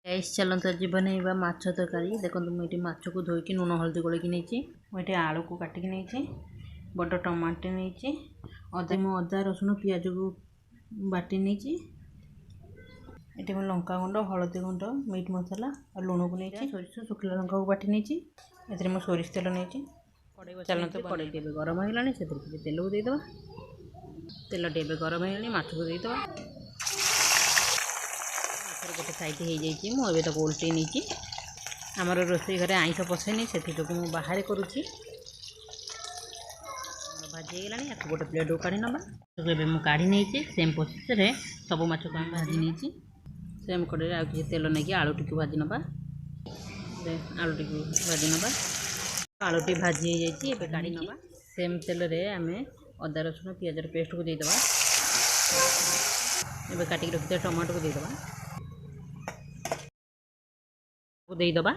Guys चलते आज बनइबा माछ तरकारी। देखो मुझे माछ को धोईकी लुण हल्दी गोलैकी नहीं मुझे आलू को काटिकी नहीं बड़ टमाटो नहीं अदे मु अदा रसुण पियाज को बाटी नहीं ये मैं लंका गुंड हलदी गुंड मीट मसला और लुण को नहीं सोरिष शुखला लंका को बाटी नहीं ये सोरिष तेल नहीं चलते कड़े टे गरम होगा से तेल को देदेवा तेल टे गरम होगा माछ को देदेवा गोटे साइड हो जाइए मुझे तो उल्टे नहीं आमर रोसई घर आईस पशेनी से जो बाहर करुच्ची भाजीगला या गोटे प्लेट को काढ़ी नवा मुझे काढ़ी नहीं सेम प्रोसेस सब माछ को भाजी नहीं सेम कड़े आगे तेल नहीं आलू टी भाजी नवा आलू टी भाजी नवा आलू टी भाजी हो जाए काढ़ी नवा सेम तेल आम अदा रसुण पियाजर पेस्ट को देदेवा ए काटिक रखी टमाटो को देदेवा देदेवा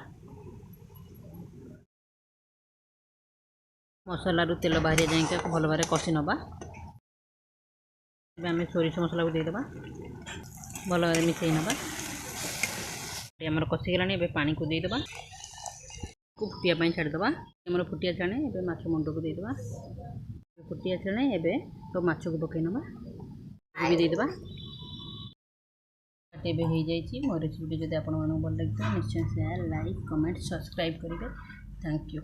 मसला रू तेल बाहर जाए भल भाव कषि नवा आम सोरिष मसला को देदेवा भल भाव मिसई नवा आमर कषिगला पानी को देदेवा फुटिया छाड़देवा आमर फुटिया छाणे ए माछ मुंड को देदेवा फुटिया छाणे ए तो माछ को पकई नवा भी देदेवा एबे हो जाइए मोर रेसिपी जब आप भल लगे निश्चय शेयर लाइक कमेंट सब्सक्राइब करेंगे। Thank you.